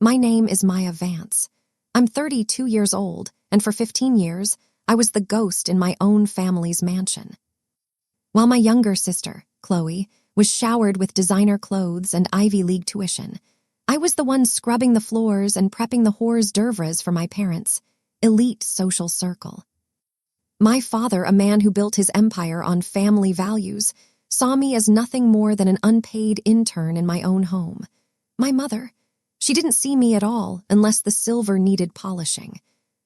My name is Maya Vance. I'm 32 years old, and for 15 years, I was the ghost in my own family's mansion. While my younger sister, Chloe, was showered with designer clothes and Ivy League tuition, I was the one scrubbing the floors and prepping the hors d'oeuvres for my parents' elite social circle. My father, a man who built his empire on family values, saw me as nothing more than an unpaid intern in my own home. My mother, she didn't see me at all unless the silver needed polishing.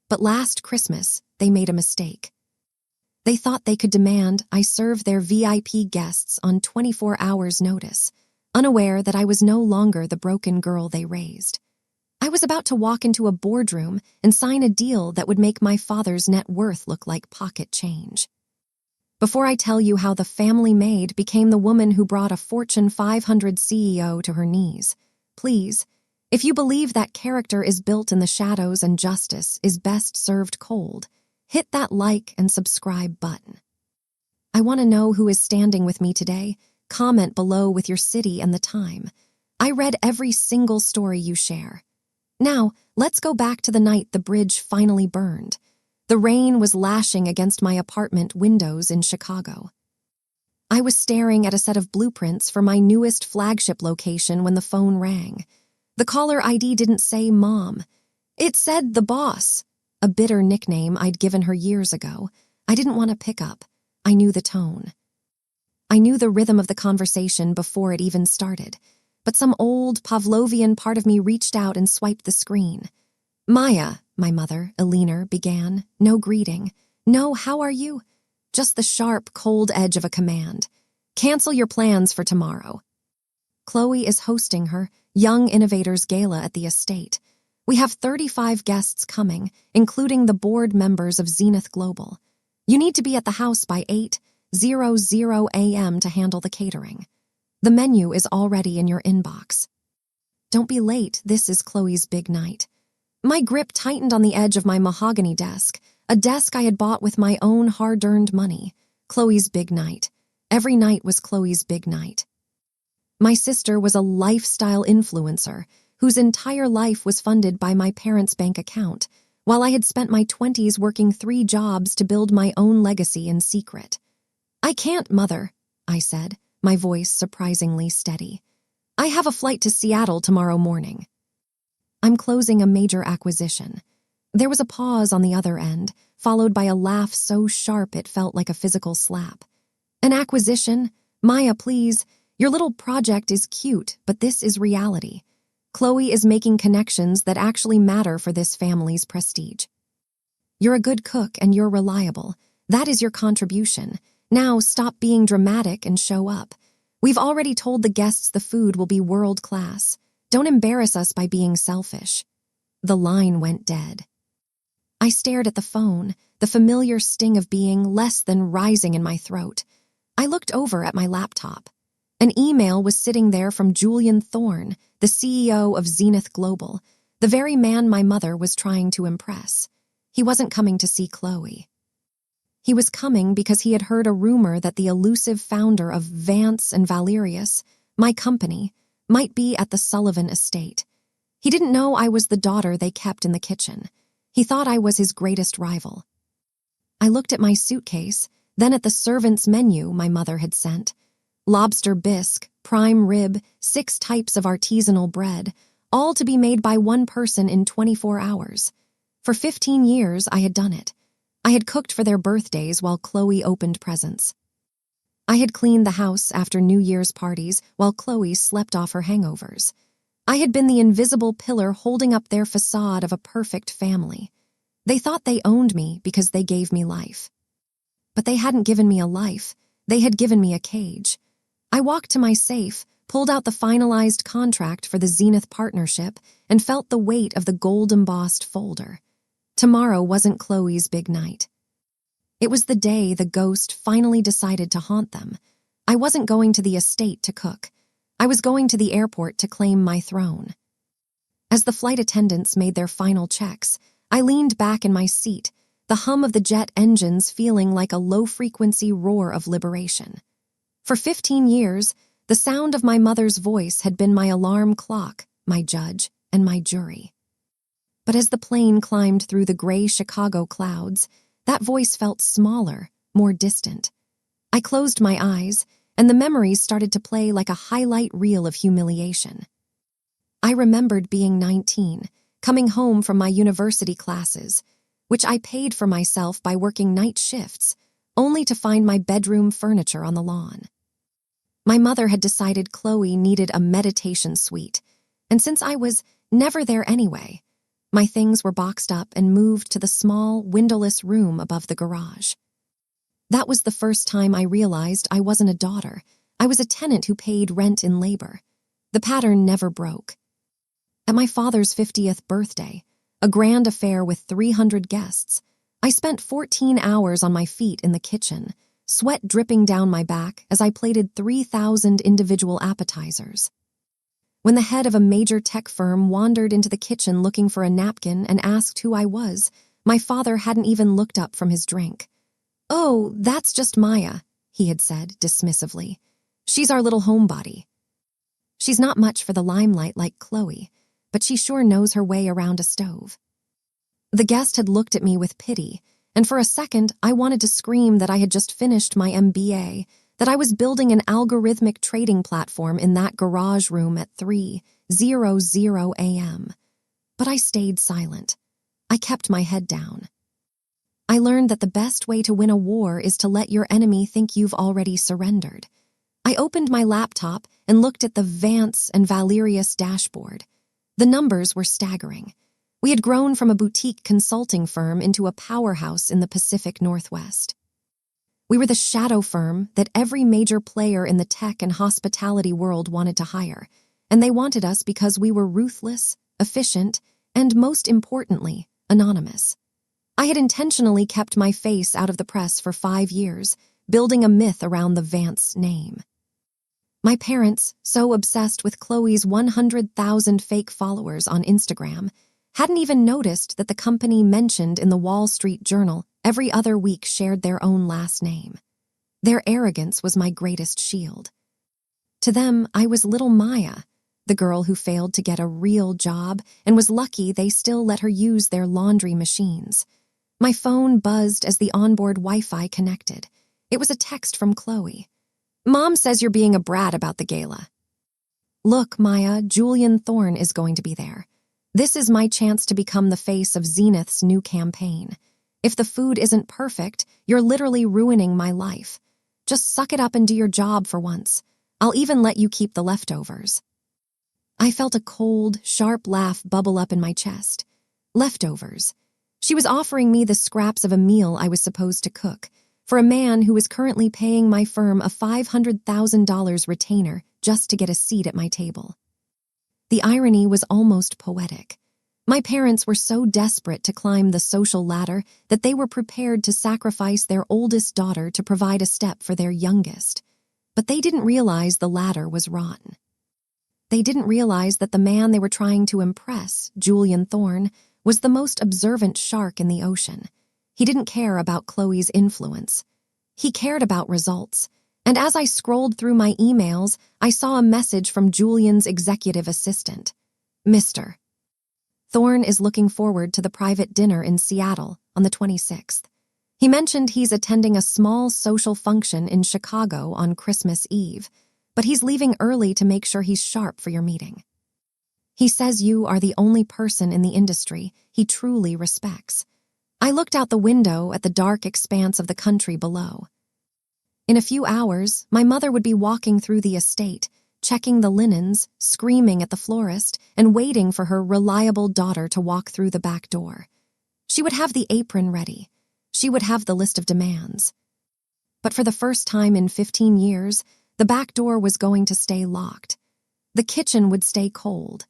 But last Christmas, they made a mistake. They thought they could demand I serve their VIP guests on 24 hours' notice, unaware that I was no longer the broken girl they raised. I was about to walk into a boardroom and sign a deal that would make my father's net worth look like pocket change. Before I tell you how the family maid became the woman who brought a Fortune 500 CEO to her knees, please, if you believe that character is built in the shadows and justice is best served cold, hit that like and subscribe button. I want to know who is standing with me today. Comment below with your city and the time. I read every single story you share. Now, let's go back to the night the bridge finally burned. The rain was lashing against my apartment windows in Chicago. I was staring at a set of blueprints for my newest flagship location when the phone rang. The caller ID didn't say Mom. It said the boss, a bitter nickname I'd given her years ago. I didn't want to pick up. I knew the tone. I knew the rhythm of the conversation before it even started, but some old Pavlovian part of me reached out and swiped the screen. Maya, my mother, Elena, began. No greeting. No, how are you? Just the sharp, cold edge of a command. Cancel your plans for tomorrow. Chloe is hosting her Young Innovators Gala at the estate. We have 35 guests coming, including the board members of Zenith Global. You need to be at the house by 8:00 a.m. to handle the catering. The menu is already in your inbox. Don't be late, this is Chloe's big night. My grip tightened on the edge of my mahogany desk, a desk I had bought with my own hard-earned money. Chloe's big night. Every night was Chloe's big night. My sister was a lifestyle influencer whose entire life was funded by my parents' bank account, while I had spent my 20s working 3 jobs to build my own legacy in secret. I can't, Mother, I said, my voice surprisingly steady. I have a flight to Seattle tomorrow morning. I'm closing a major acquisition. There was a pause on the other end, followed by a laugh so sharp it felt like a physical slap. An acquisition? Maya, please. Your little project is cute, but this is reality. Chloe is making connections that actually matter for this family's prestige. You're a good cook and you're reliable. That is your contribution. Now stop being dramatic and show up. We've already told the guests the food will be world class. Don't embarrass us by being selfish. The line went dead. I stared at the phone, the familiar sting of being less than rising in my throat. I looked over at my laptop. An email was sitting there from Julian Thorne, the CEO of Zenith Global, the very man my mother was trying to impress. He wasn't coming to see Chloe. He was coming because he had heard a rumor that the elusive founder of Vance and Valerius, my company, might be at the Sullivan estate. He didn't know I was the daughter they kept in the kitchen. He thought I was his greatest rival. I looked at my suitcase, then at the servant's menu my mother had sent. Lobster bisque, prime rib, 6 types of artisanal bread, all to be made by one person in 24 hours. For 15 years, I had done it. I had cooked for their birthdays while Chloe opened presents. I had cleaned the house after New Year's parties while Chloe slept off her hangovers. I had been the invisible pillar holding up their facade of a perfect family. They thought they owned me because they gave me life. But they hadn't given me a life. They had given me a cage. I walked to my safe, pulled out the finalized contract for the Zenith partnership, and felt the weight of the gold-embossed folder. Tomorrow wasn't Chloe's big night. It was the day the ghost finally decided to haunt them. I wasn't going to the estate to cook. I was going to the airport to claim my throne. As the flight attendants made their final checks, I leaned back in my seat, the hum of the jet engines feeling like a low-frequency roar of liberation. For 15 years, the sound of my mother's voice had been my alarm clock, my judge, and my jury. But as the plane climbed through the gray Chicago clouds, that voice felt smaller, more distant. I closed my eyes, and the memories started to play like a highlight reel of humiliation. I remembered being 19, coming home from my university classes, which I paid for myself by working night shifts, only to find my bedroom furniture on the lawn. My mother had decided Chloe needed a meditation suite, and since I was never there anyway, my things were boxed up and moved to the small, windowless room above the garage. That was the first time I realized I wasn't a daughter. I was a tenant who paid rent in labor. The pattern never broke. At my father's 50th birthday, a grand affair with 300 guests, I spent 14 hours on my feet in the kitchen, sweat dripping down my back as I plated 3,000 individual appetizers. When the head of a major tech firm wandered into the kitchen looking for a napkin and asked who I was, my father hadn't even looked up from his drink. "Oh, that's just Maya," he had said dismissively. "She's our little homebody. She's not much for the limelight like Chloe, but she sure knows her way around a stove." The guest had looked at me with pity, and for a second I wanted to scream that I had just finished my MBA, that I was building an algorithmic trading platform in that garage room at 3:00 a.m. But I stayed silent. I kept my head down. I learned that the best way to win a war is to let your enemy think you've already surrendered. I opened my laptop and looked at the Vance and Valerius dashboard. The numbers were staggering. We had grown from a boutique consulting firm into a powerhouse in the Pacific Northwest. We were the shadow firm that every major player in the tech and hospitality world wanted to hire, and they wanted us because we were ruthless, efficient, and most importantly, anonymous. I had intentionally kept my face out of the press for 5 years, building a myth around the Vance name. My parents, so obsessed with Chloe's 100,000 fake followers on Instagram, hadn't even noticed that the company mentioned in the Wall Street Journal every other week shared their own last name. Their arrogance was my greatest shield. To them, I was little Maya, the girl who failed to get a real job and was lucky they still let her use their laundry machines. My phone buzzed as the onboard Wi-Fi connected. It was a text from Chloe. "Mom says you're being a brat about the gala." "Look, Maya, Julian Thorne is going to be there. This is my chance to become the face of Zenith's new campaign. If the food isn't perfect, you're literally ruining my life. Just suck it up and do your job for once. I'll even let you keep the leftovers." I felt a cold, sharp laugh bubble up in my chest. Leftovers. She was offering me the scraps of a meal I was supposed to cook, for a man who was currently paying my firm a $500,000 retainer just to get a seat at my table. The irony was almost poetic. My parents were so desperate to climb the social ladder that they were prepared to sacrifice their oldest daughter to provide a step for their youngest. But they didn't realize the ladder was rotten. They didn't realize that the man they were trying to impress, Julian Thorne, was the most observant shark in the ocean. He didn't care about Chloe's influence. He cared about results. And as I scrolled through my emails, I saw a message from Julian's executive assistant. "Mr. Thorne is looking forward to the private dinner in Seattle on the 26th. He mentioned he's attending a small social function in Chicago on Christmas Eve, but he's leaving early to make sure he's sharp for your meeting. He says you are the only person in the industry he truly respects." I looked out the window at the dark expanse of the country below. In a few hours, my mother would be walking through the estate, checking the linens, screaming at the florist, and waiting for her reliable daughter to walk through the back door. She would have the apron ready. She would have the list of demands. But for the first time in 15 years, the back door was going to stay locked. The kitchen would stay cold.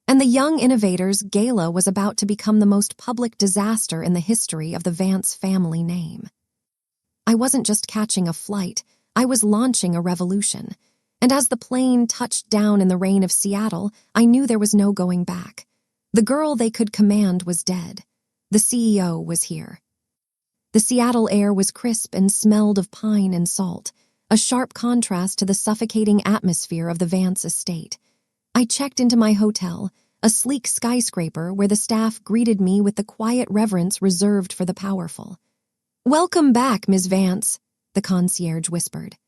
And the young innovator's gala was about to become the most public disaster in the history of the Vance family name. I wasn't just catching a flight, I was launching a revolution. And as the plane touched down in the rain of Seattle, I knew there was no going back. The girl they could command was dead. The CEO was here. The Seattle air was crisp and smelled of pine and salt, a sharp contrast to the suffocating atmosphere of the Vance estate. I checked into my hotel, a sleek skyscraper where the staff greeted me with the quiet reverence reserved for the powerful. "Welcome back, Ms. Vance," the concierge whispered.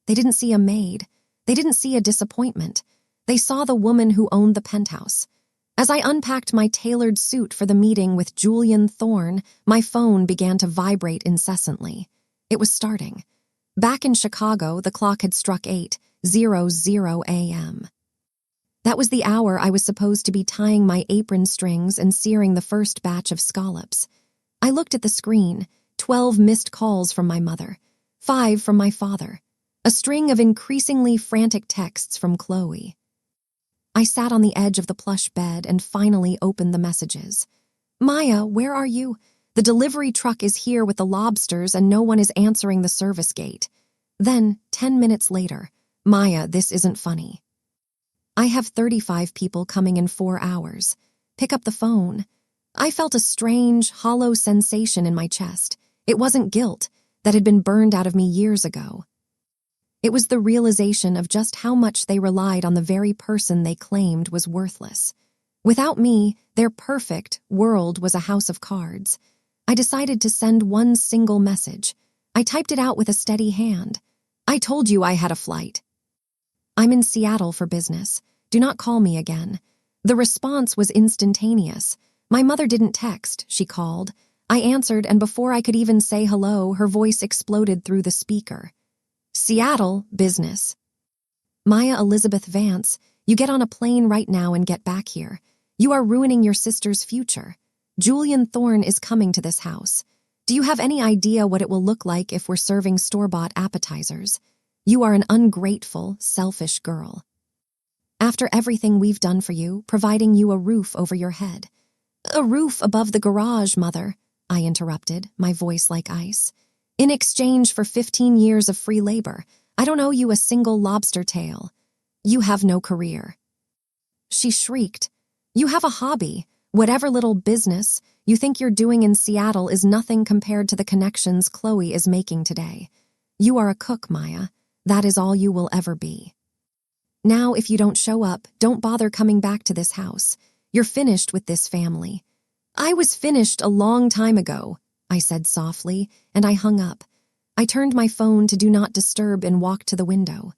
They didn't see a maid. They didn't see a disappointment. They saw the woman who owned the penthouse. As I unpacked my tailored suit for the meeting with Julian Thorne, my phone began to vibrate incessantly. It was starting. Back in Chicago, the clock had struck 8:00 a.m. That was the hour I was supposed to be tying my apron strings and searing the first batch of scallops. I looked at the screen, 12 missed calls from my mother, 5 from my father, a string of increasingly frantic texts from Chloe. I sat on the edge of the plush bed and finally opened the messages. "Maya, where are you? The delivery truck is here with the lobsters and no one is answering the service gate." Then, 10 minutes later, "Maya, this isn't funny. I have 35 people coming in 4 hours. Pick up the phone." I felt a strange, hollow sensation in my chest. It wasn't guilt that had been burned out of me years ago. It was the realization of just how much they relied on the very person they claimed was worthless. Without me, their perfect world was a house of cards. I decided to send one single message. I typed it out with a steady hand. "I told you I had a flight. I'm in Seattle for business. Do not call me again." The response was instantaneous. My mother didn't text, she called. I answered, and before I could even say hello, her voice exploded through the speaker. "Seattle, business. Maya Elizabeth Vance, you get on a plane right now and get back here. You are ruining your sister's future. Julian Thorne is coming to this house. Do you have any idea what it will look like if we're serving store-bought appetizers? You are an ungrateful, selfish girl. After everything we've done for you, providing you a roof over your head." "A roof above the garage, Mother," I interrupted, my voice like ice. "In exchange for 15 years of free labor, I don't owe you a single lobster tail. You have no career." She shrieked. "You have a hobby. Whatever little business you think you're doing in Seattle is nothing compared to the connections Chloe is making today. You are a cook, Maya. That is all you will ever be. Now, if you don't show up, don't bother coming back to this house. You're finished with this family." "I was finished a long time ago," I said softly, and I hung up. I turned my phone to do not disturb and walked to the window.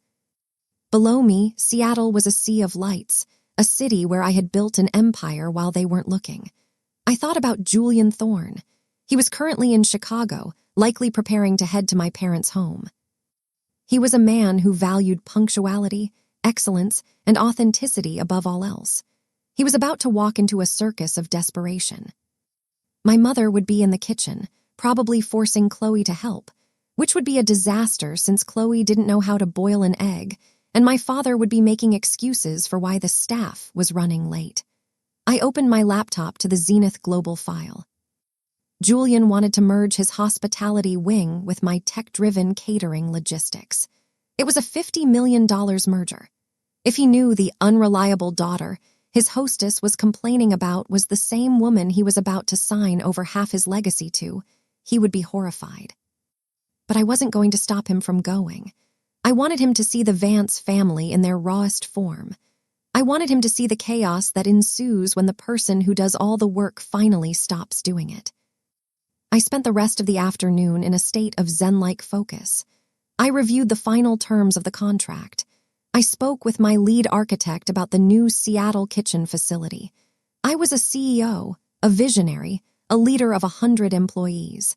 Below me, Seattle was a sea of lights, a city where I had built an empire while they weren't looking. I thought about Julian Thorne. He was currently in Chicago, likely preparing to head to my parents' home. He was a man who valued punctuality, excellence, and authenticity above all else. He was about to walk into a circus of desperation. My mother would be in the kitchen, probably forcing Chloe to help, which would be a disaster since Chloe didn't know how to boil an egg, and my father would be making excuses for why the staff was running late. I opened my laptop to the Zenith Global file. Julian wanted to merge his hospitality wing with my tech-driven catering logistics. It was a $50 million merger. If he knew the unreliable daughter his hostess was complaining about was the same woman he was about to sign over half his legacy to, he would be horrified. But I wasn't going to stop him from going. I wanted him to see the Vance family in their rawest form. I wanted him to see the chaos that ensues when the person who does all the work finally stops doing it. I spent the rest of the afternoon in a state of zen-like focus. I reviewed the final terms of the contract. I spoke with my lead architect about the new Seattle kitchen facility. I was a CEO, a visionary, a leader of 100 employees.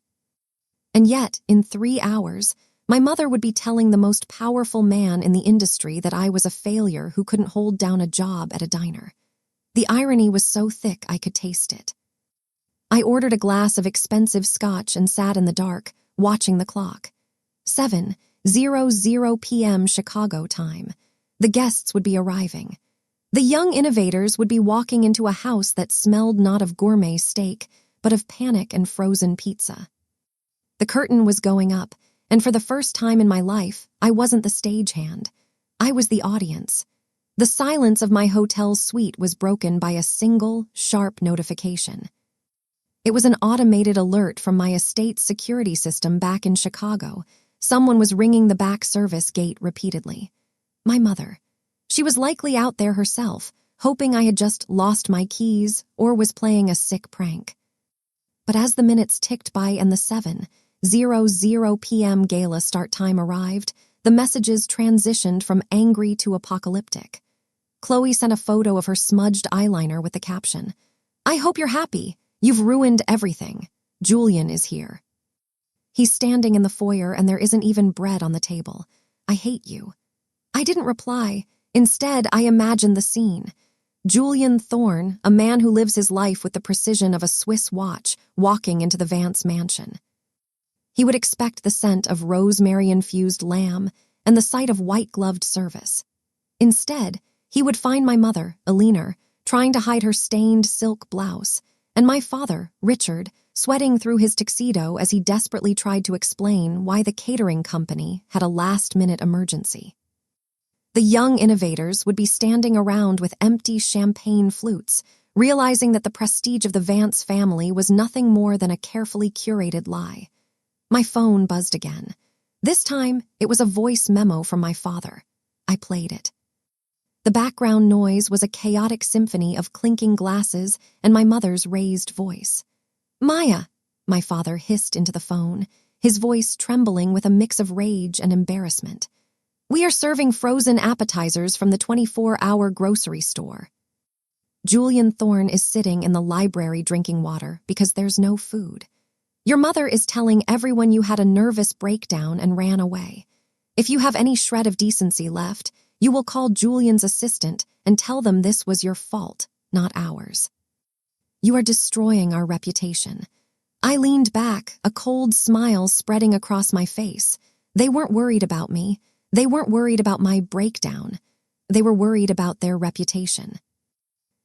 And yet, in 3 hours, my mother would be telling the most powerful man in the industry that I was a failure who couldn't hold down a job at a diner. The irony was so thick I could taste it. I ordered a glass of expensive scotch and sat in the dark, watching the clock. 7:00 p.m. Chicago time. The guests would be arriving. The young innovators would be walking into a house that smelled not of gourmet steak, but of panic and frozen pizza. The curtain was going up, and for the first time in my life, I wasn't the stagehand. I was the audience. The silence of my hotel suite was broken by a single, sharp notification. It was an automated alert from my estate security system back in Chicago. Someone was ringing the back service gate repeatedly. My mother. She was likely out there herself, hoping I had just lost my keys or was playing a sick prank. But as the minutes ticked by and the 7:00 p.m. gala start time arrived, the messages transitioned from angry to apocalyptic. Chloe sent a photo of her smudged eyeliner with the caption, "I hope you're happy. You've ruined everything. Julian is here. He's standing in the foyer and there isn't even bread on the table. I hate you." I didn't reply. Instead, I imagined the scene. Julian Thorne, a man who lives his life with the precision of a Swiss watch, walking into the Vance mansion. He would expect the scent of rosemary-infused lamb and the sight of white-gloved service. Instead, he would find my mother, Eleanor, trying to hide her stained silk blouse, and my father, Richard, sweating through his tuxedo as he desperately tried to explain why the catering company had a last-minute emergency. The young innovators would be standing around with empty champagne flutes, realizing that the prestige of the Vance family was nothing more than a carefully curated lie. My phone buzzed again. This time, it was a voice memo from my father. I played it. The background noise was a chaotic symphony of clinking glasses and my mother's raised voice. "Maya," my father hissed into the phone, his voice trembling with a mix of rage and embarrassment. "We are serving frozen appetizers from the 24-hour grocery store. Julian Thorne is sitting in the library drinking water because there's no food. Your mother is telling everyone you had a nervous breakdown and ran away. If you have any shred of decency left, you will call Julian's assistant and tell them this was your fault, not ours. You are destroying our reputation." I leaned back, a cold smile spreading across my face. They weren't worried about me. They weren't worried about my breakdown. They were worried about their reputation.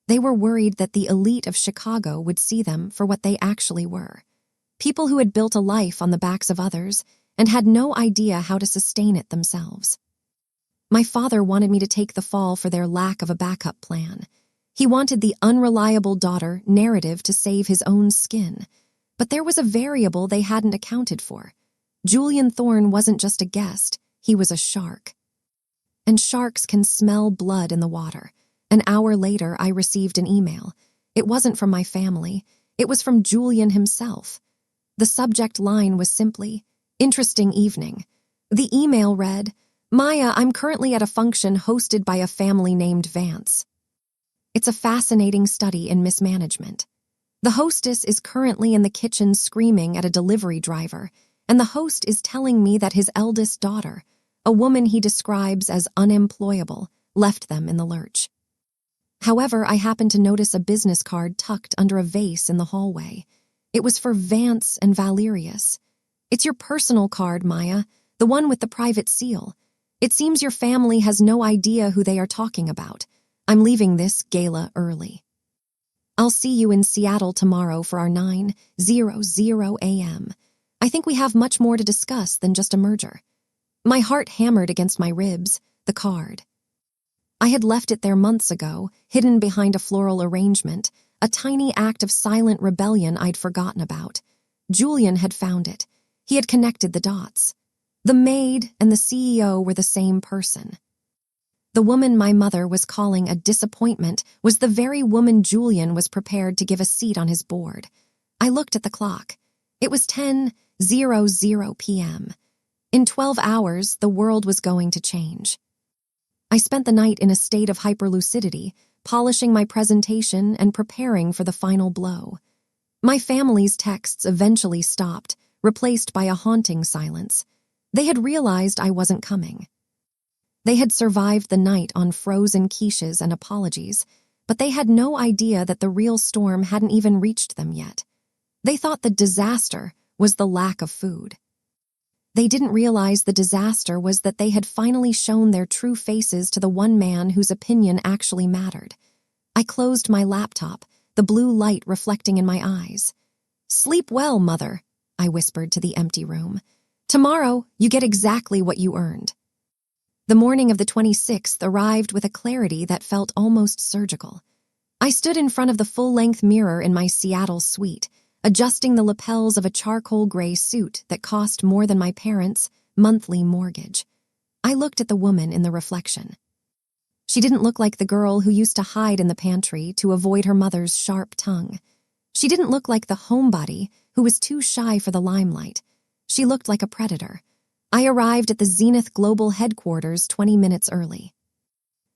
They were worried that the elite of Chicago would see them for what they actually were. People who had built a life on the backs of others and had no idea how to sustain it themselves. My father wanted me to take the fall for their lack of a backup plan. He wanted the unreliable daughter narrative to save his own skin. But there was a variable they hadn't accounted for. Julian Thorne wasn't just a guest, he was a shark. And sharks can smell blood in the water. An hour later, I received an email. It wasn't from my family. It was from Julian himself. The subject line was simply, "Interesting evening." The email read, "Maya, I'm currently at a function hosted by a family named Vance. It's a fascinating study in mismanagement. The hostess is currently in the kitchen screaming at a delivery driver, and the host is telling me that his eldest daughter, a woman he describes as unemployable, left them in the lurch. However, I happened to notice a business card tucked under a vase in the hallway. It was for Vance and Valerius. It's your personal card, Maya, the one with the private seal. It seems your family has no idea who they are talking about. I'm leaving this gala early. I'll see you in Seattle tomorrow for our 9:00 a.m. I think we have much more to discuss than just a merger." My heart hammered against my ribs, the card. I had left it there months ago, hidden behind a floral arrangement, a tiny act of silent rebellion I'd forgotten about. Julian had found it. He had connected the dots. The maid and the CEO were the same person. The woman my mother was calling a disappointment was the very woman Julian was prepared to give a seat on his board. I looked at the clock. It was 10:00 p.m. In 12 hours, the world was going to change. I spent the night in a state of hyperlucidity, polishing my presentation and preparing for the final blow. My family's texts eventually stopped, replaced by a haunting silence. They had realized I wasn't coming. They had survived the night on frozen quiches and apologies, but they had no idea that the real storm hadn't even reached them yet. They thought the disaster was the lack of food. They didn't realize the disaster was that they had finally shown their true faces to the one man whose opinion actually mattered. I closed my laptop, the blue light reflecting in my eyes. "Sleep well, Mother," I whispered to the empty room. "Tomorrow, you get exactly what you earned." The morning of the 26th arrived with a clarity that felt almost surgical. I stood in front of the full-length mirror in my Seattle suite, adjusting the lapels of a charcoal gray suit that cost more than my parents' monthly mortgage. I looked at the woman in the reflection. She didn't look like the girl who used to hide in the pantry to avoid her mother's sharp tongue. She didn't look like the homebody who was too shy for the limelight. She looked like a predator. I arrived at the Zenith Global headquarters 20 minutes early.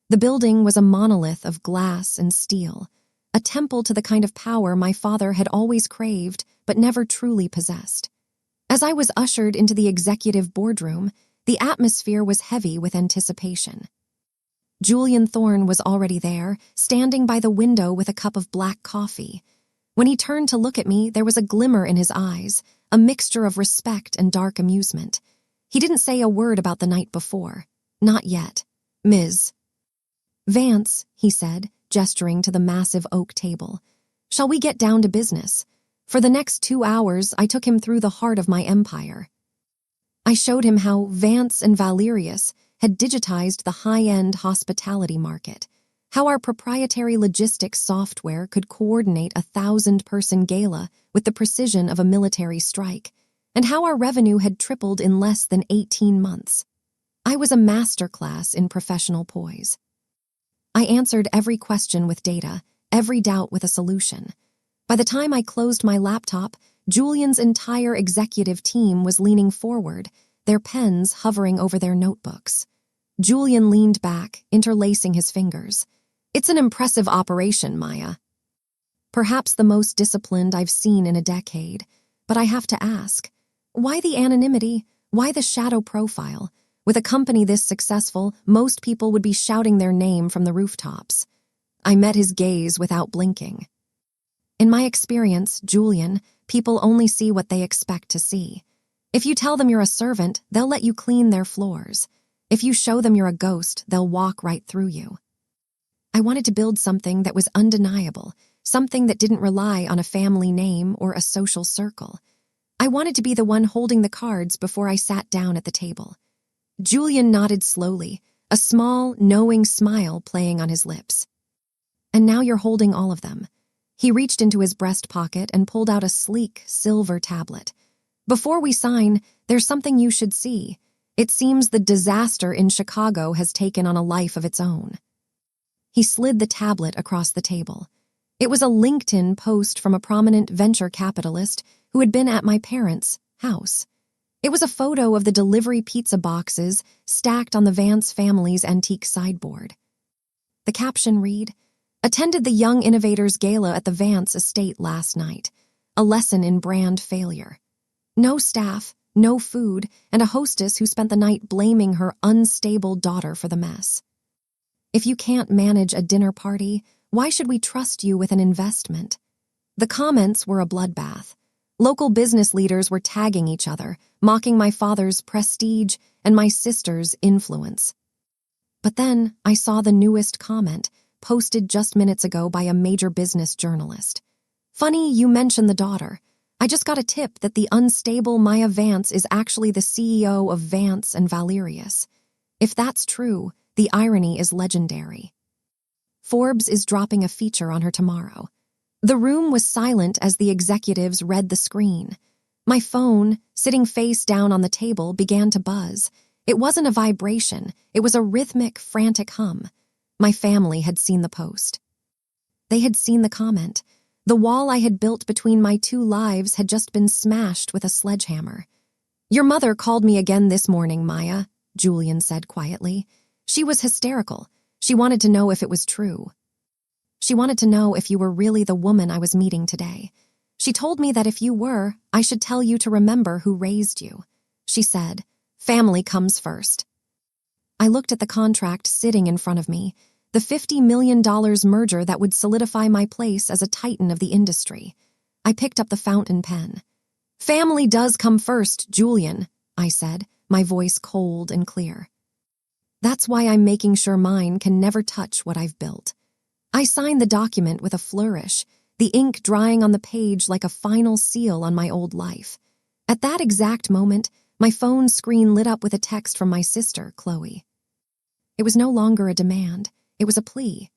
The building was a monolith of glass and steel, a temple to the kind of power my father had always craved but never truly possessed. As I was ushered into the executive boardroom, the atmosphere was heavy with anticipation. Julian Thorne was already there, standing by the window with a cup of black coffee. When he turned to look at me, there was a glimmer in his eyes, a mixture of respect and dark amusement. He didn't say a word about the night before. Not yet. Ms. Vance, he said, gesturing to the massive oak table. Shall we get down to business? For the next 2 hours, I took him through the heart of my empire. I showed him how Vance and Valerius had digitized the high-end hospitality market, how our proprietary logistics software could coordinate a 1,000-person gala with the precision of a military strike, and how our revenue had tripled in less than 18 months. I was a masterclass in professional poise. I answered every question with data, every doubt with a solution. By the time I closed my laptop, Julian's entire executive team was leaning forward, their pens hovering over their notebooks. Julian leaned back, interlacing his fingers. It's an impressive operation, Maya. Perhaps the most disciplined I've seen in a decade. But I have to ask, why the anonymity? Why the shadow profile? With a company this successful, most people would be shouting their name from the rooftops. I met his gaze without blinking. In my experience, Julian, people only see what they expect to see. If you tell them you're a servant, they'll let you clean their floors. If you show them you're a ghost, they'll walk right through you. I wanted to build something that was undeniable, something that didn't rely on a family name or a social circle. I wanted to be the one holding the cards before I sat down at the table. Julian nodded slowly, a small, knowing smile playing on his lips. And now you're holding all of them. He reached into his breast pocket and pulled out a sleek, silver tablet. Before we sign, there's something you should see. It seems the disaster in Chicago has taken on a life of its own. He slid the tablet across the table. It was a LinkedIn post from a prominent venture capitalist who had been at my parents' house. It was a photo of the delivery pizza boxes stacked on the Vance family's antique sideboard. The caption read, "Attended the Young Innovators Gala at the Vance estate last night. A lesson in brand failure. No staff, no food, and a hostess who spent the night blaming her unstable daughter for the mess. If you can't manage a dinner party, why should we trust you with an investment?" The comments were a bloodbath. Local business leaders were tagging each other, mocking my father's prestige and my sister's influence. But then I saw the newest comment, posted just minutes ago by a major business journalist. "Funny you mention the daughter. I just got a tip that the unstable Maya Vance is actually the CEO of Vance and Valerius. If that's true, the irony is legendary. Forbes is dropping a feature on her tomorrow." The room was silent as the executives read the screen. My phone, sitting face down on the table, began to buzz. It wasn't a vibration, it was a rhythmic, frantic hum. My family had seen the post. They had seen the comment. The wall I had built between my two lives had just been smashed with a sledgehammer. "Your mother called me again this morning, Maya," Julian said quietly. "She was hysterical. She wanted to know if it was true. She wanted to know if you were really the woman I was meeting today. She told me that if you were, I should tell you to remember who raised you. She said, 'Family comes first.'" I looked at the contract sitting in front of me, the $50 million merger that would solidify my place as a titan of the industry. I picked up the fountain pen. "Family does come first, Julian," I said, my voice cold and clear. "That's why I'm making sure mine can never touch what I've built." I signed the document with a flourish, the ink drying on the page like a final seal on my old life. At that exact moment, my phone screen lit up with a text from my sister, Chloe. It was no longer a demand. It was a plea.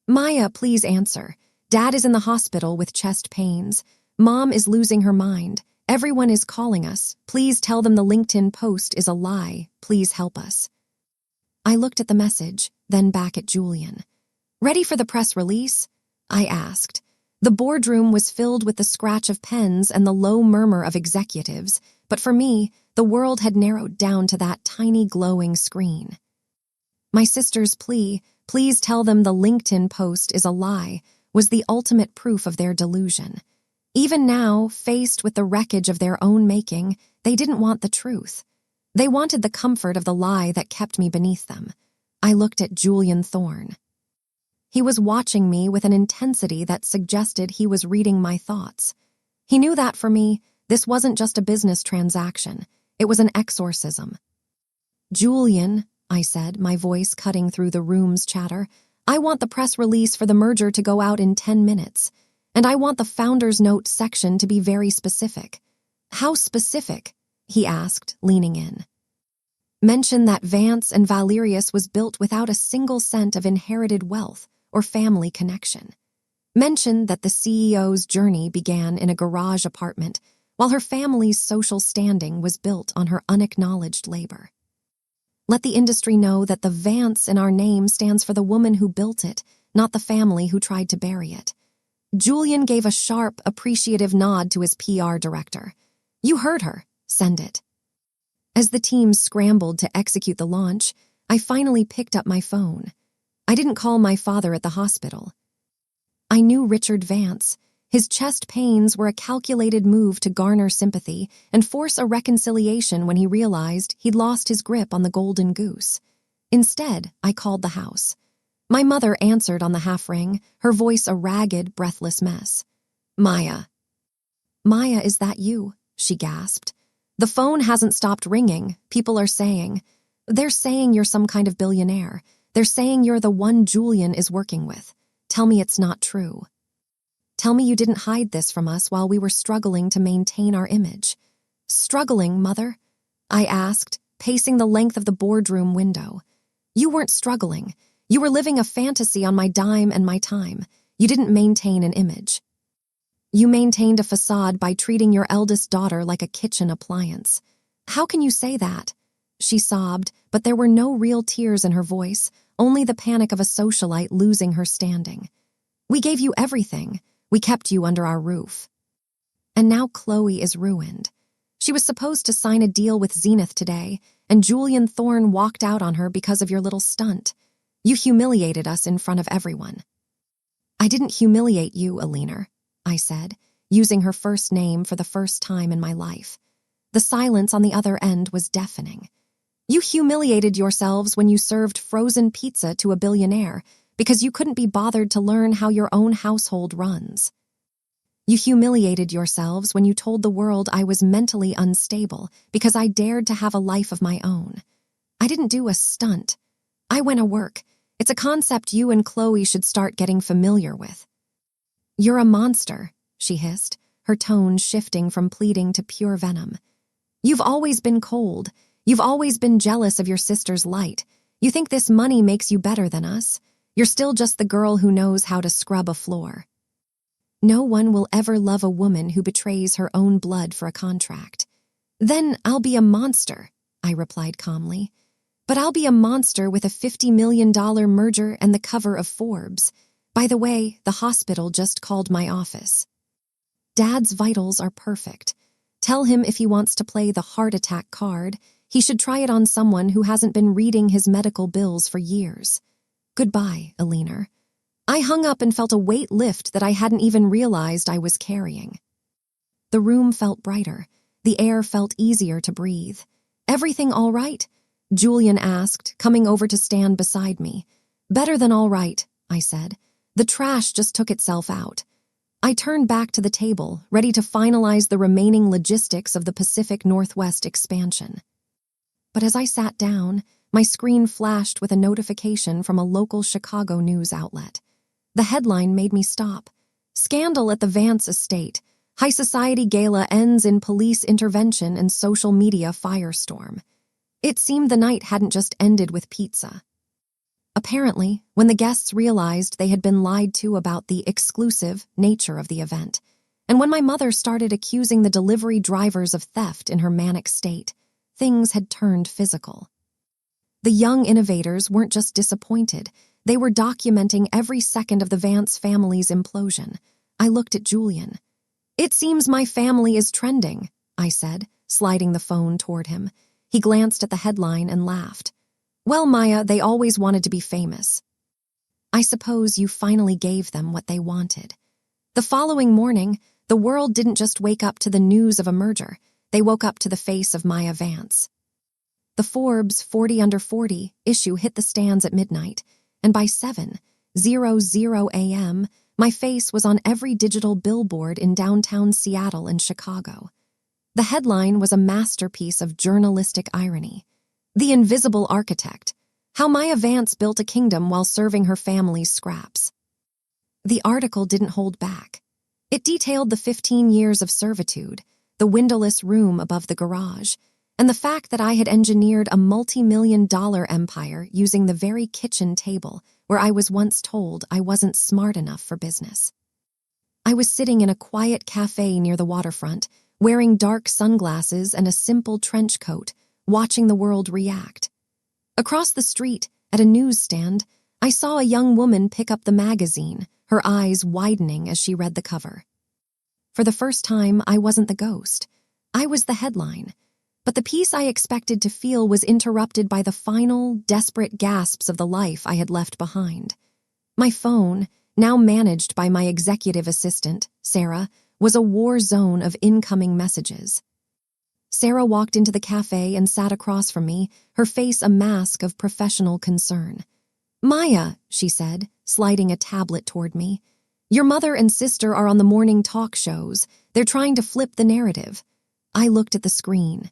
"Maya, please answer. Dad is in the hospital with chest pains. Mom is losing her mind. Everyone is calling us. Please tell them the LinkedIn post is a lie. Please help us." I looked at the message, then back at Julian. "Ready for the press release?" I asked. The boardroom was filled with the scratch of pens and the low murmur of executives, but for me, the world had narrowed down to that tiny glowing screen. My sister's plea, "Please tell them the LinkedIn post is a lie," was the ultimate proof of their delusion. Even now, faced with the wreckage of their own making, they didn't want the truth. They wanted the comfort of the lie that kept me beneath them. I looked at Julian Thorne. He was watching me with an intensity that suggested he was reading my thoughts. He knew that for me, this wasn't just a business transaction. It was an exorcism. "Julian," I said, my voice cutting through the room's chatter, "I want the press release for the merger to go out in 10 minutes. And I want the founder's note section to be very specific." "How specific?" he asked, leaning in. "Mention that Vance and Valerius was built without a single cent of inherited wealth or family connection. Mention that the CEO's journey began in a garage apartment, while her family's social standing was built on her unacknowledged labor. Let the industry know that the Vance in our name stands for the woman who built it, not the family who tried to bury it." Julian gave a sharp, appreciative nod to his PR director. "You heard her. Send it." As the team scrambled to execute the launch, I finally picked up my phone. I didn't call my father at the hospital. I knew Richard Vance. His chest pains were a calculated move to garner sympathy and force a reconciliation when he realized he'd lost his grip on the golden goose. Instead, I called the house. My mother answered on the half-ring, her voice a ragged, breathless mess. "Maya." "Maya, is that you?" she gasped. "The phone hasn't stopped ringing. People are saying. They're saying you're some kind of billionaire. They're saying you're the one Julian is working with. Tell me it's not true. Tell me you didn't hide this from us while we were struggling to maintain our image." "Struggling, Mother?" I asked, pacing the length of the boardroom window. "You weren't struggling. You were living a fantasy on my dime and my time. You didn't maintain an image. You maintained a facade by treating your eldest daughter like a kitchen appliance. How can you say that?" She sobbed, but there were no real tears in her voice, only the panic of a socialite losing her standing. "We gave you everything. We kept you under our roof. And now Chloe is ruined. She was supposed to sign a deal with Zenith today, and Julian Thorne walked out on her because of your little stunt. You humiliated us in front of everyone." "I didn't humiliate you, Alina," I said, using her first name for the first time in my life. The silence on the other end was deafening. "You humiliated yourselves when you served frozen pizza to a billionaire because you couldn't be bothered to learn how your own household runs. You humiliated yourselves when you told the world I was mentally unstable because I dared to have a life of my own. I didn't do a stunt. I went to work. It's a concept you and Chloe should start getting familiar with." "You're a monster," she hissed, her tone shifting from pleading to pure venom. "You've always been cold. You've always been jealous of your sister's light. You think this money makes you better than us. You're still just the girl who knows how to scrub a floor. No one will ever love a woman who betrays her own blood for a contract." "Then I'll be a monster," I replied calmly. "But I'll be a monster with a $50 million merger and the cover of Forbes. By the way, the hospital just called my office. Dad's vitals are perfect. Tell him if he wants to play the heart attack card, he should try it on someone who hasn't been reading his medical bills for years. Goodbye, Alina." I hung up and felt a weight lift that I hadn't even realized I was carrying. The room felt brighter. The air felt easier to breathe. "Everything all right?" Julian asked, coming over to stand beside me. "Better than all right," I said. "The trash just took itself out." I turned back to the table, ready to finalize the remaining logistics of the Pacific Northwest expansion. But as I sat down, my screen flashed with a notification from a local Chicago news outlet. The headline made me stop. "Scandal at the Vance estate. High society gala ends in police intervention and social media firestorm." It seemed the night hadn't just ended with pizza. Apparently, when the guests realized they had been lied to about the exclusive nature of the event, and when my mother started accusing the delivery drivers of theft in her manic state, things had turned physical. The young innovators weren't just disappointed, they were documenting every second of the Vance family's implosion. I looked at Julian. "It seems my family is trending," I said, sliding the phone toward him. He glanced at the headline and laughed. "Well, Maya, they always wanted to be famous." "I suppose you finally gave them what they wanted." The following morning, the world didn't just wake up to the news of a merger, they woke up to the face of Maya Vance. The Forbes 40 Under 40 issue hit the stands at midnight, and by 7:00 a.m., my face was on every digital billboard in downtown Seattle and Chicago. The headline was a masterpiece of journalistic irony. "The Invisible Architect: How Maya Vance Built a Kingdom While Serving Her Family's Scraps." The article didn't hold back. It detailed the 15 years of servitude, the windowless room above the garage, and the fact that I had engineered a multi-million-dollar empire using the very kitchen table where I was once told I wasn't smart enough for business. I was sitting in a quiet cafe near the waterfront, wearing dark sunglasses and a simple trench coat, watching the world react. Across the street, at a newsstand, I saw a young woman pick up the magazine, her eyes widening as she read the cover. For the first time, I wasn't the ghost. I was the headline. But the peace I expected to feel was interrupted by the final, desperate gasps of the life I had left behind. My phone, now managed by my executive assistant, Sarah, was a war zone of incoming messages. Sarah walked into the cafe and sat across from me, her face a mask of professional concern. "Maya," she said, sliding a tablet toward me, "your mother and sister are on the morning talk shows. They're trying to flip the narrative." I looked at the screen.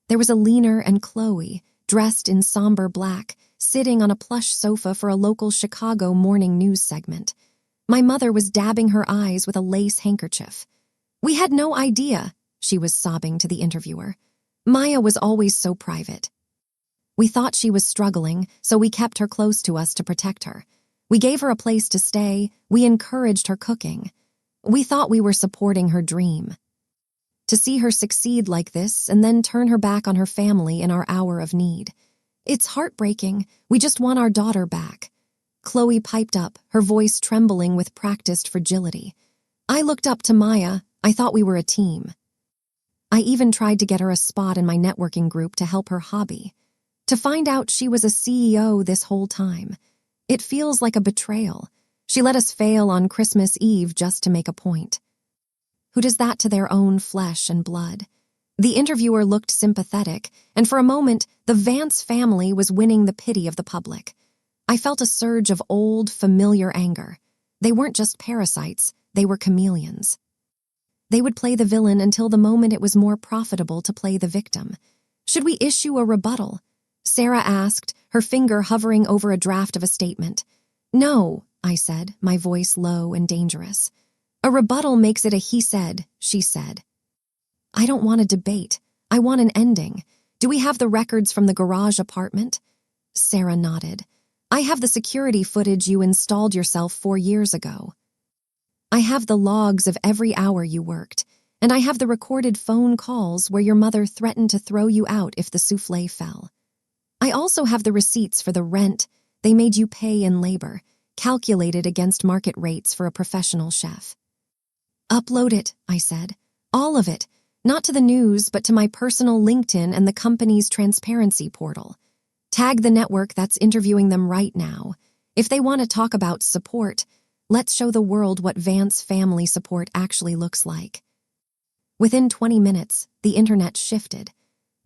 There was a Leaner and Chloe, dressed in somber black, sitting on a plush sofa for a local Chicago morning news segment. My mother was dabbing her eyes with a lace handkerchief. "We had no idea," she was sobbing to the interviewer. "Maya was always so private. We thought she was struggling, so we kept her close to us to protect her. We gave her a place to stay, we encouraged her cooking. We thought we were supporting her dream. To see her succeed like this and then turn her back on her family in our hour of need. It's heartbreaking. We just want our daughter back." Chloe piped up, her voice trembling with practiced fragility. I looked up to Maya. I thought we were a team. I even tried to get her a spot in my networking group to help her hobby. To find out she was a CEO this whole time. It feels like a betrayal. She let us fail on Christmas Eve just to make a point. Who does that to their own flesh and blood? The interviewer looked sympathetic, and for a moment, the Vance family was winning the pity of the public. I felt a surge of old, familiar anger. They weren't just parasites, they were chameleons. They would play the villain until the moment it was more profitable to play the victim. "Should we issue a rebuttal?" Sarah asked, her finger hovering over a draft of a statement. "No," I said, my voice low and dangerous. "A rebuttal makes it a he said, she said." "I don't want a debate. I want an ending. Do we have the records from the garage apartment?" Sarah nodded. "I have the security footage you installed yourself 4 years ago. I have the logs of every hour you worked, and I have the recorded phone calls where your mother threatened to throw you out if the souffle fell. I also have the receipts for the rent they made you pay in labor, calculated against market rates for a professional chef." "Upload it," I said. "All of it. Not to the news, but to my personal LinkedIn and the company's transparency portal. Tag the network that's interviewing them right now. If they want to talk about support, let's show the world what Vance family support actually looks like." Within 20 minutes, the internet shifted.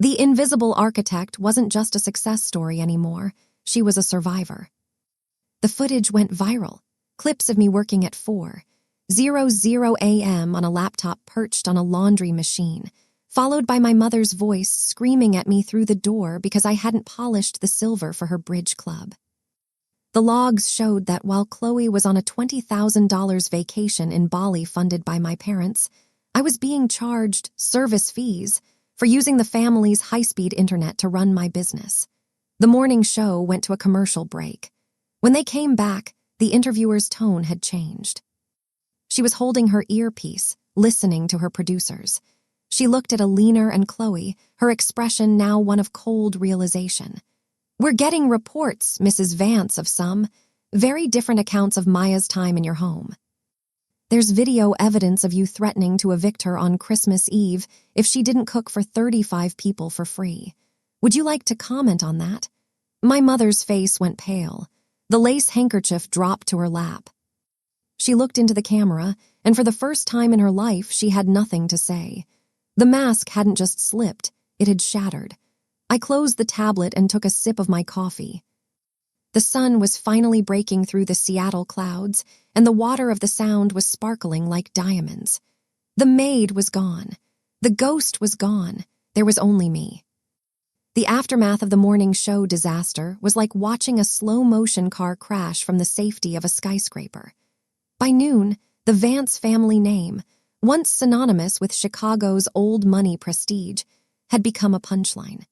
The Invisible Architect wasn't just a success story anymore. She was a survivor. The footage went viral. Clips of me working at 4:00 a.m. on a laptop perched on a laundry machine, followed by my mother's voice screaming at me through the door because I hadn't polished the silver for her bridge club. The logs showed that while Chloe was on a $20,000 vacation in Bali funded by my parents, I was being charged service fees for using the family's high-speed internet to run my business. The morning show went to a commercial break. When they came back, the interviewer's tone had changed. She was holding her earpiece, listening to her producers. She looked at a Leaner and Chloe, her expression now one of cold realization. "We're getting reports, Mrs. Vance, of some very different accounts of Maya's time in your home. There's video evidence of you threatening to evict her on Christmas Eve if she didn't cook for 35 people for free. Would you like to comment on that?" My mother's face went pale. The lace handkerchief dropped to her lap. She looked into the camera, and for the first time in her life, she had nothing to say. The mask hadn't just slipped, it had shattered. I closed the tablet and took a sip of my coffee. The sun was finally breaking through the Seattle clouds, and the water of the Sound was sparkling like diamonds. The Maid was gone. The ghost was gone. There was only me. The aftermath of the morning show disaster was like watching a slow-motion car crash from the safety of a skyscraper. By noon, the Vance family name, once synonymous with Chicago's old money prestige, had become a punchline.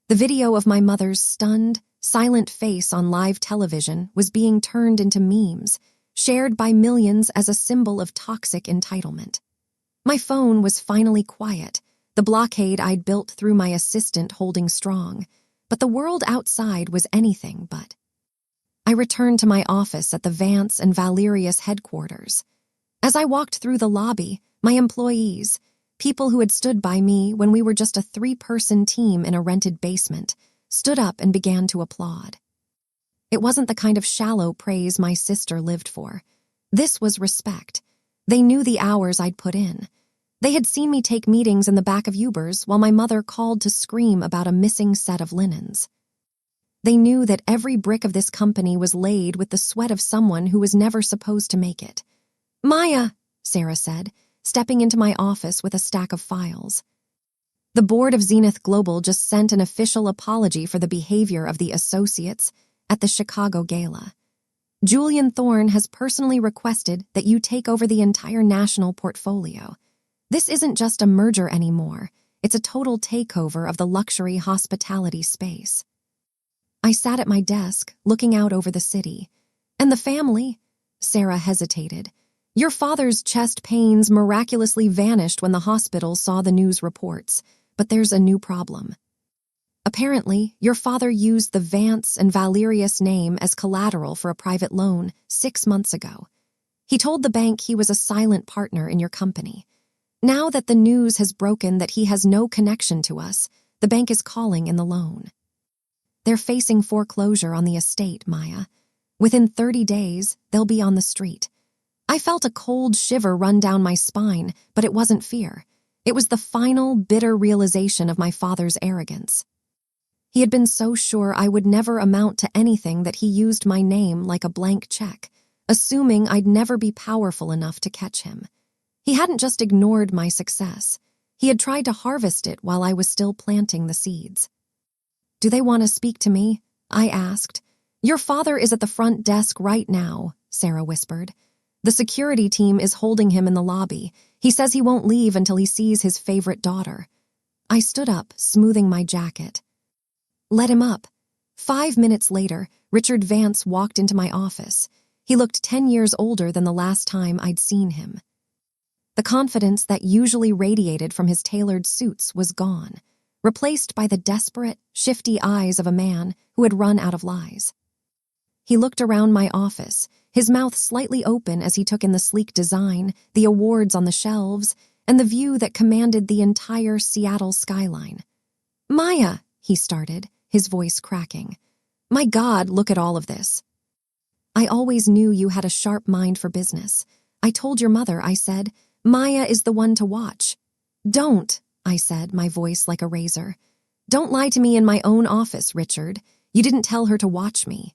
The video of my mother's stunned, silent face on live television was being turned into memes, shared by millions as a symbol of toxic entitlement. My phone was finally quiet, the blockade I'd built through my assistant holding strong, but the world outside was anything but. I returned to my office at the Vance and Valerius headquarters. As I walked through the lobby, my employees, people who had stood by me when we were just a 3-person team in a rented basement, stood up and began to applaud. It wasn't the kind of shallow praise my sister lived for. This was respect. They knew the hours I'd put in. They had seen me take meetings in the back of Ubers while my mother called to scream about a missing set of linens. They knew that every brick of this company was laid with the sweat of someone who was never supposed to make it. "Maya," Sarah said, stepping into my office with a stack of files. The board of Zenith Global just sent an official apology for the behavior of the associates at the Chicago Gala. Julian Thorne has personally requested that you take over the entire national portfolio. This isn't just a merger anymore. It's a total takeover of the luxury hospitality space. I sat at my desk, looking out over the city. "And the family?" Sarah hesitated. "Your father's chest pains miraculously vanished when the hospital saw the news reports, but there's a new problem. Apparently, your father used the Vance and Valerius name as collateral for a private loan 6 months ago. He told the bank he was a silent partner in your company. Now that the news has broken that he has no connection to us, the bank is calling in the loan. They're facing foreclosure on the estate, Maya. Within 30 days, they'll be on the street." I felt a cold shiver run down my spine, but it wasn't fear. It was the final, bitter realization of my father's arrogance. He had been so sure I would never amount to anything that he used my name like a blank check, assuming I'd never be powerful enough to catch him. He hadn't just ignored my success. He had tried to harvest it while I was still planting the seeds. "Do they want to speak to me?" I asked. "Your father is at the front desk right now," Sarah whispered. "The security team is holding him in the lobby. He says he won't leave until he sees his favorite daughter." I stood up, smoothing my jacket. "Let him up." 5 minutes later, Richard Vance walked into my office. He looked 10 years older than the last time I'd seen him. The confidence that usually radiated from his tailored suits was gone, replaced by the desperate, shifty eyes of a man who had run out of lies. He looked around my office, his mouth slightly open as he took in the sleek design, the awards on the shelves, and the view that commanded the entire Seattle skyline. "Maya," he started, his voice cracking. "My God, look at all of this." "I always knew you had a sharp mind for business. I told your mother," I said. "Maya is the one to watch." "Don't," I said, my voice like a razor. "Don't lie to me in my own office, Richard. You didn't tell her to watch me.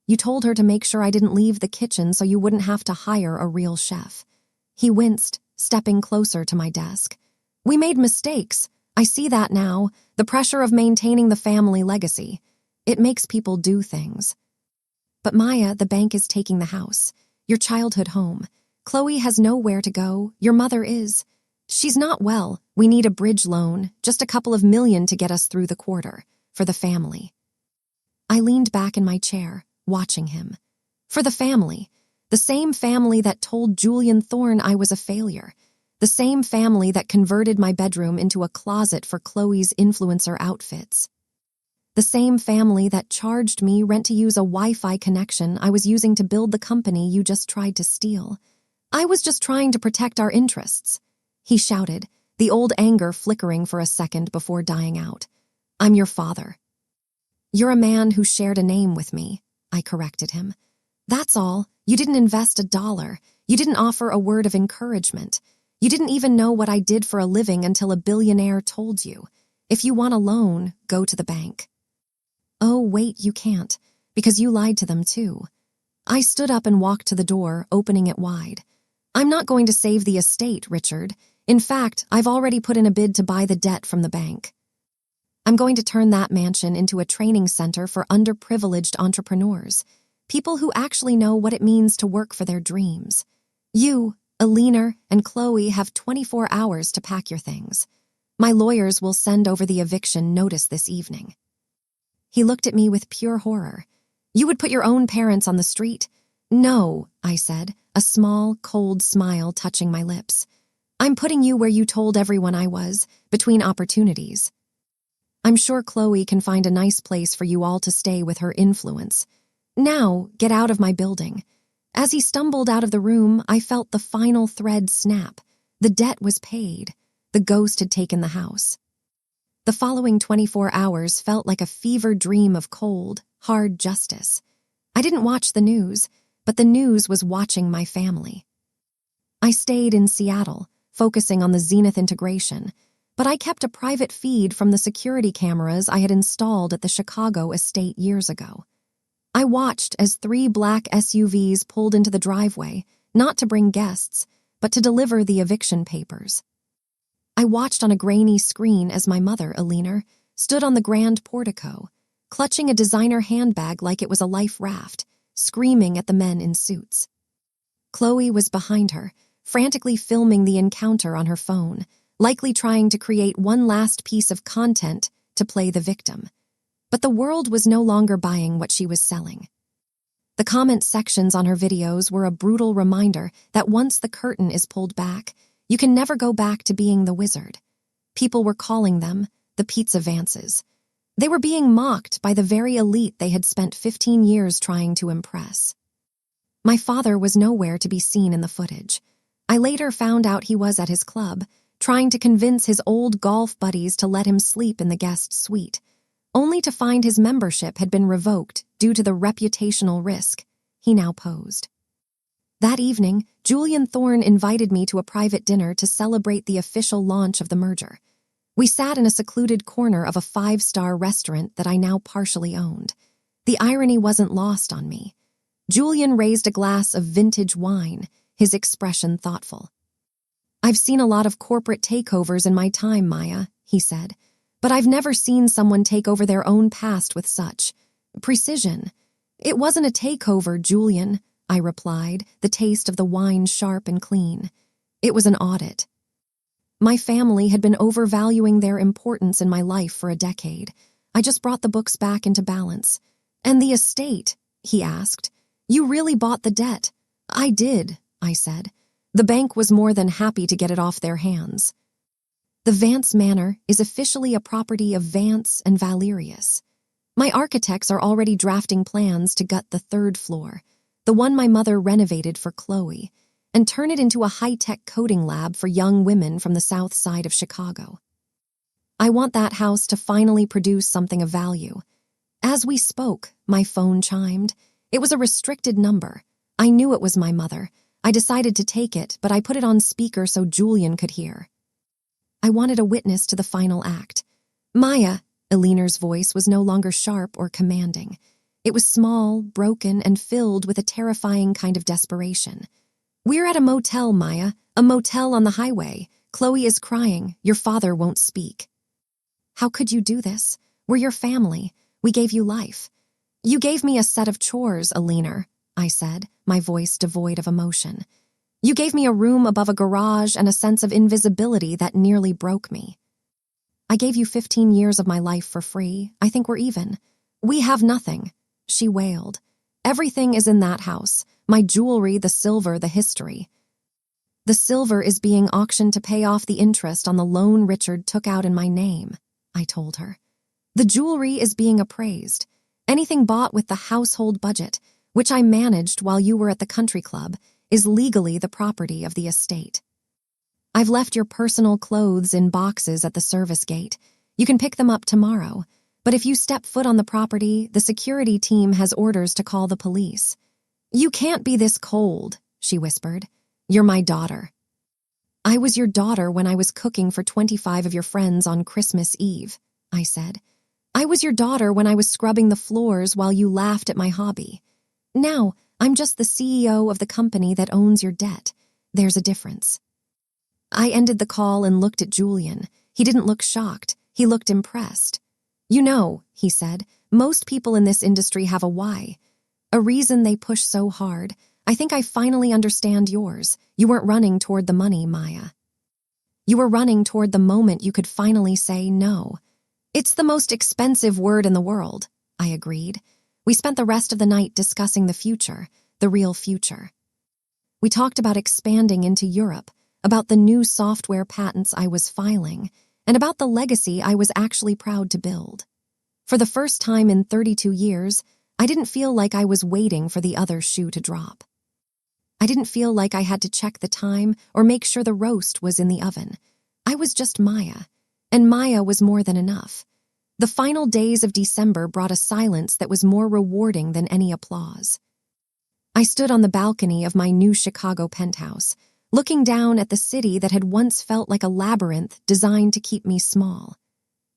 You told her to make sure I didn't leave the kitchen so you wouldn't have to hire a real chef." He winced, stepping closer to my desk. "We made mistakes. I see that now, the pressure of maintaining the family legacy. It makes people do things. But Maya, the bank is taking the house, your childhood home. Chloe has nowhere to go, your mother is. She's not well, we need a bridge loan, just a couple of million to get us through the quarter, for the family." I leaned back in my chair, watching him. For the family. The same family that told Julian Thorne I was a failure. The same family that converted my bedroom into a closet for Chloe's influencer outfits. The same family that charged me rent to use a Wi-Fi connection I was using to build the company you just tried to steal. I was just trying to protect our interests," he shouted, the old anger flickering for a second before dying out. "I'm your father." "You're a man who shared a name with me," I corrected him. "That's all. You didn't invest $1. You didn't offer a word of encouragement. You didn't even know what I did for a living until a billionaire told you. If you want a loan, go to the bank." "Oh, wait, you can't, because you lied to them too." I stood up and walked to the door, opening it wide. "I'm not going to save the estate, Richard. In fact, I've already put in a bid to buy the debt from the bank. I'm going to turn that mansion into a training center for underprivileged entrepreneurs, people who actually know what it means to work for their dreams. You, Alina, and Chloe have 24 hours to pack your things. My lawyers will send over the eviction notice this evening." He looked at me with pure horror. "You would put your own parents on the street?" "No," I said, a small, cold smile touching my lips. "I'm putting you where you told everyone I was, between opportunities. I'm sure Chloe can find a nice place for you all to stay with her influence. Now, get out of my building." As he stumbled out of the room, I felt the final thread snap. The debt was paid. The ghost had taken the house. The following 24 hours felt like a fever dream of cold, hard justice. I didn't watch the news, but the news was watching my family. I stayed in Seattle, focusing on the Zenith integration, but I kept a private feed from the security cameras I had installed at the Chicago estate years ago. I watched as 3 black SUVs pulled into the driveway, not to bring guests, but to deliver the eviction papers. I watched on a grainy screen as my mother, Alina, stood on the grand portico, clutching a designer handbag like it was a life raft, screaming at the men in suits. Chloe was behind her, frantically filming the encounter on her phone, likely trying to create one last piece of content to play the victim. But the world was no longer buying what she was selling. The comment sections on her videos were a brutal reminder that once the curtain is pulled back, you can never go back to being the wizard. People were calling them the Pizza Vances. They were being mocked by the very elite they had spent 15 years trying to impress. My father was nowhere to be seen in the footage. I later found out he was at his club, trying to convince his old golf buddies to let him sleep in the guest suite, only to find his membership had been revoked due to the reputational risk he now posed. That evening, Julian Thorne invited me to a private dinner to celebrate the official launch of the merger. We sat in a secluded corner of a 5-star restaurant that I now partially owned. The irony wasn't lost on me. Julian raised a glass of vintage wine, his expression thoughtful. "I've seen a lot of corporate takeovers in my time, Maya," he said, "but I've never seen someone take over their own past with such precision." "It wasn't a takeover, Julian," I replied, the taste of the wine sharp and clean. "It was an audit." My family had been overvaluing their importance in my life for a decade. I just brought the books back into balance. "And the estate?" he asked. "You really bought the debt?" "I did," I said. "The bank was more than happy to get it off their hands." The Vance Manor is officially a property of Vance and Valerius. My architects are already drafting plans to gut the 3rd floor, the one my mother renovated for Chloe, and turn it into a high-tech coding lab for young women from the south side of Chicago. I want that house to finally produce something of value. As we spoke, my phone chimed. It was a restricted number. I knew it was my mother. I decided to take it, but I put it on speaker so Julian could hear. I wanted a witness to the final act. "Maya," Alina's voice was no longer sharp or commanding. It was small, broken, and filled with a terrifying kind of desperation. "We're at a motel, Maya, a motel on the highway. Chloe is crying. Your father won't speak." "How could you do this? We're your family. We gave you life." "You gave me a set of chores, Alina," I said, my voice devoid of emotion. "You gave me a room above a garage and a sense of invisibility that nearly broke me. I gave you 15 years of my life for free. I think we're even." "We have nothing," she wailed. "Everything is in that house. My jewelry, the silver, the history. The silver is being auctioned to pay off the interest on the loan Richard took out in my name," I told her. The jewelry is being appraised. Anything bought with the household budget, which I managed while you were at the country club, is legally the property of the estate. I've left your personal clothes in boxes at the service gate. You can pick them up tomorrow. But if you step foot on the property, the security team has orders to call the police. You can't be this cold, she whispered. You're my daughter. I was your daughter when I was cooking for 25 of your friends on Christmas Eve, I said. I was your daughter when I was scrubbing the floors while you laughed at my hobby. Now, I'm just the CEO of the company that owns your debt. There's a difference. I ended the call and looked at Julian. He didn't look shocked. He looked impressed. You know, he said, most people in this industry have a why. A reason they push so hard. I think I finally understand yours. You weren't running toward the money, Maya. You were running toward the moment you could finally say no. It's the most expensive word in the world, I agreed. We spent the rest of the night discussing the future, the real future. We talked about expanding into Europe, about the new software patents I was filing, and about the legacy I was actually proud to build. For the first time in 32 years, I didn't feel like I was waiting for the other shoe to drop. I didn't feel like I had to check the time or make sure the roast was in the oven. I was just Maya, and Maya was more than enough. The final days of December brought a silence that was more rewarding than any applause. I stood on the balcony of my new Chicago penthouse, looking down at the city that had once felt like a labyrinth designed to keep me small.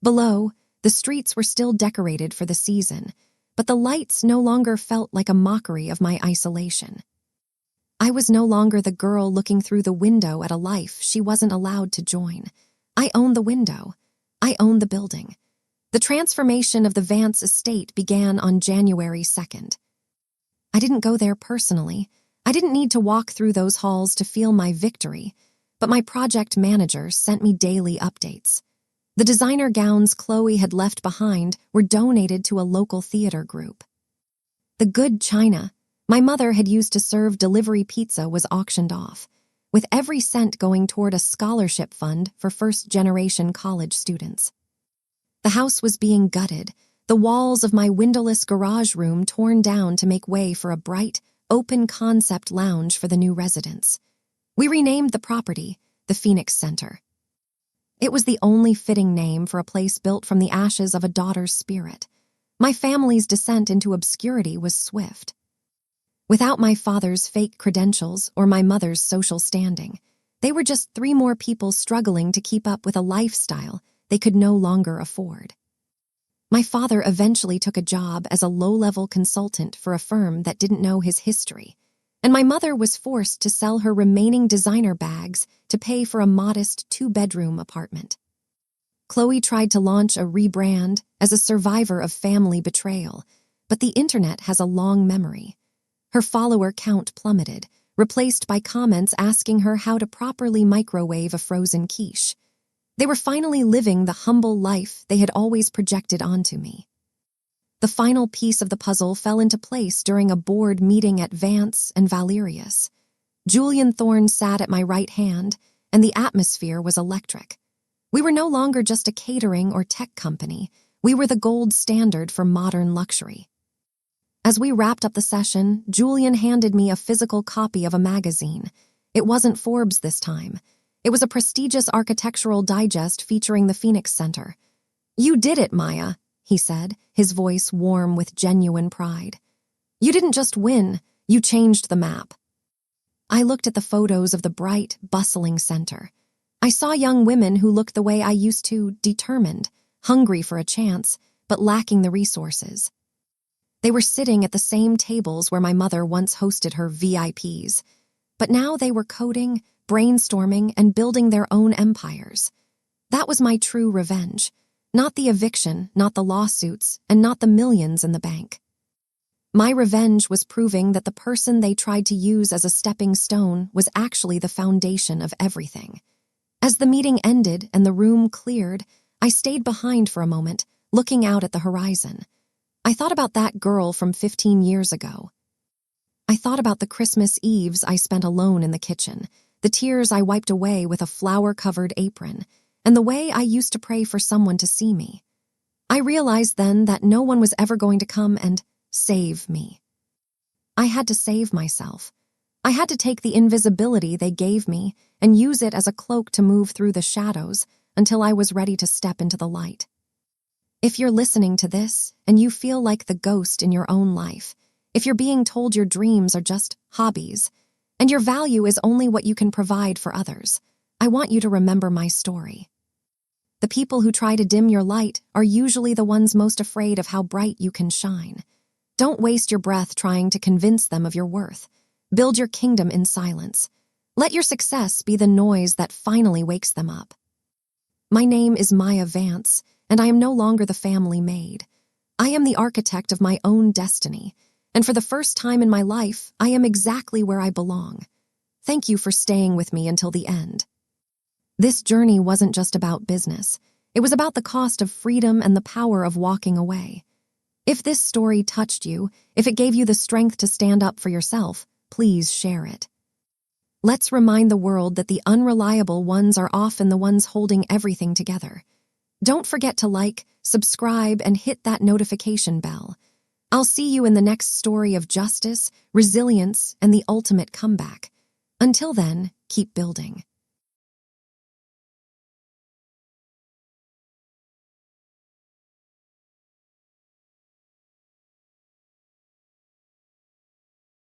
Below, the streets were still decorated for the season, but the lights no longer felt like a mockery of my isolation. I was no longer the girl looking through the window at a life she wasn't allowed to join. I owned the window. I owned the building. The transformation of the Vance estate began on January 2nd. I didn't go there personally. I didn't need to walk through those halls to feel my victory, but my project manager sent me daily updates. The designer gowns Chloe had left behind were donated to a local theater group. The good china my mother had used to serve delivery pizza was auctioned off, with every cent going toward a scholarship fund for first-generation college students. The house was being gutted, the walls of my windowless garage room torn down to make way for a bright, open-concept lounge for the new residents. We renamed the property the Phoenix Center. It was the only fitting name for a place built from the ashes of a daughter's spirit. My family's descent into obscurity was swift. Without my father's fake credentials or my mother's social standing, they were just 3 more people struggling to keep up with a lifestyle they could no longer afford. My father eventually took a job as a low-level consultant for a firm that didn't know his history, and my mother was forced to sell her remaining designer bags to pay for a modest 2-bedroom apartment. Chloe tried to launch a rebrand as a survivor of family betrayal, but the internet has a long memory. Her follower count plummeted, replaced by comments asking her how to properly microwave a frozen quiche. They were finally living the humble life they had always projected onto me. The final piece of the puzzle fell into place during a board meeting at Vance and Valerius. Julian Thorne sat at my right hand, and the atmosphere was electric. We were no longer just a catering or tech company. We were the gold standard for modern luxury. As we wrapped up the session, Julian handed me a physical copy of a magazine. It wasn't Forbes this time. It was a prestigious architectural digest featuring the Phoenix Center. You did it, Maya, he said, his voice warm with genuine pride. You didn't just win, you changed the map. I looked at the photos of the bright, bustling center. I saw young women who looked the way I used to, determined, hungry for a chance, but lacking the resources. They were sitting at the same tables where my mother once hosted her VIPs, but now they were coding, brainstorming, and building their own empires. That was my true revenge. Not the eviction, not the lawsuits, and not the millions in the bank. My revenge was proving that the person they tried to use as a stepping stone was actually the foundation of everything. As the meeting ended and the room cleared, I stayed behind for a moment, looking out at the horizon. I thought about that girl from 15 years ago. I thought about the Christmas Eves I spent alone in the kitchen, the tears I wiped away with a flour-covered apron, and the way I used to pray for someone to see me. I realized then that no one was ever going to come and save me. I had to save myself. I had to take the invisibility they gave me and use it as a cloak to move through the shadows until I was ready to step into the light. If you're listening to this and you feel like the ghost in your own life, if you're being told your dreams are just hobbies and your value is only what you can provide for others, I want you to remember my story. The people who try to dim your light are usually the ones most afraid of how bright you can shine. Don't waste your breath trying to convince them of your worth. Build your kingdom in silence. Let your success be the noise that finally wakes them up. My name is Maya Vance, and I am no longer the family maid. I am the architect of my own destiny, and for the first time in my life, I am exactly where I belong. Thank you for staying with me until the end. This journey wasn't just about business. It was about the cost of freedom and the power of walking away. If this story touched you, if it gave you the strength to stand up for yourself, please share it. Let's remind the world that the unreliable ones are often the ones holding everything together. Don't forget to like, subscribe, and hit that notification bell. I'll see you in the next story of justice, resilience, and the ultimate comeback. Until then, keep building.